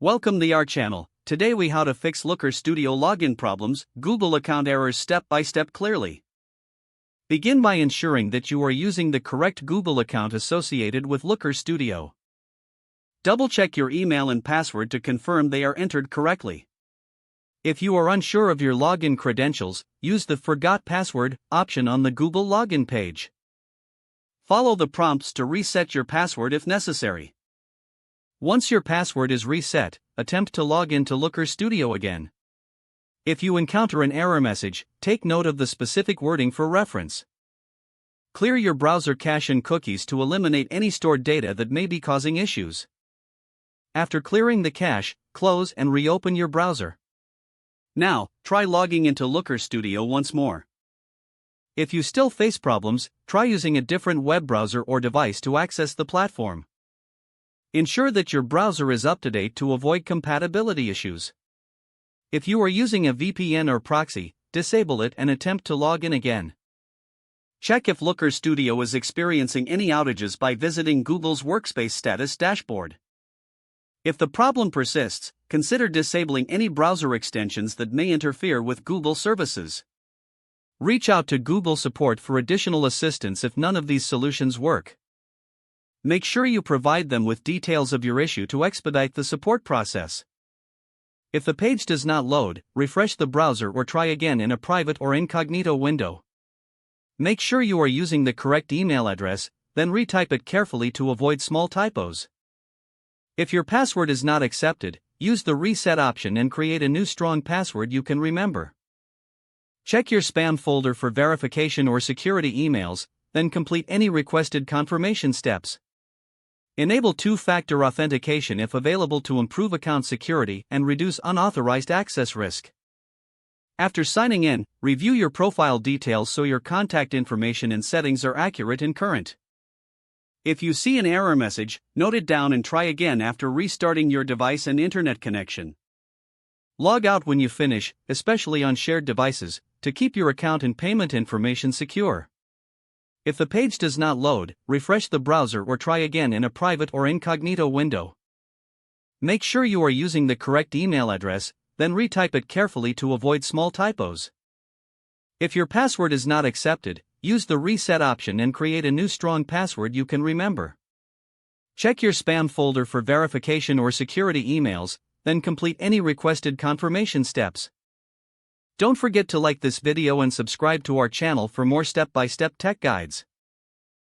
Welcome to our channel. Today we how to fix Looker Studio login problems, Google account errors step by step clearly. Begin by ensuring that you are using the correct Google account associated with Looker Studio. Double-check your email and password to confirm they are entered correctly. If you are unsure of your login credentials, use the Forgot Password option on the Google login page. Follow the prompts to reset your password if necessary. Once your password is reset, attempt to log into Looker Studio again. If you encounter an error message, take note of the specific wording for reference. Clear your browser cache and cookies to eliminate any stored data that may be causing issues. After clearing the cache, close and reopen your browser. Now, try logging into Looker Studio once more. If you still face problems, try using a different web browser or device to access the platform. Ensure that your browser is up to date to avoid compatibility issues. If you are using a VPN or proxy, disable it and attempt to log in again. Check if Looker Studio is experiencing any outages by visiting Google's Workspace Status dashboard. If the problem persists, consider disabling any browser extensions that may interfere with Google services. Reach out to Google support for additional assistance if none of these solutions work. Make sure you provide them with details of your issue to expedite the support process. If the page does not load, refresh the browser or try again in a private or incognito window. Make sure you are using the correct email address, then retype it carefully to avoid small typos. If your password is not accepted, use the reset option and create a new strong password you can remember. Check your spam folder for verification or security emails, then complete any requested confirmation steps. Enable two-factor authentication if available to improve account security and reduce unauthorized access risk. After signing in, review your profile details so your contact information and settings are accurate and current. If you see an error message, note it down and try again after restarting your device and internet connection. Log out when you finish, especially on shared devices, to keep your account and payment information secure. If the page does not load, refresh the browser or try again in a private or incognito window. Make sure you are using the correct email address, then retype it carefully to avoid small typos. If your password is not accepted, use the reset option and create a new strong password you can remember. Check your spam folder for verification or security emails, then complete any requested confirmation steps. Don't forget to like this video and subscribe to our channel for more step-by-step tech guides.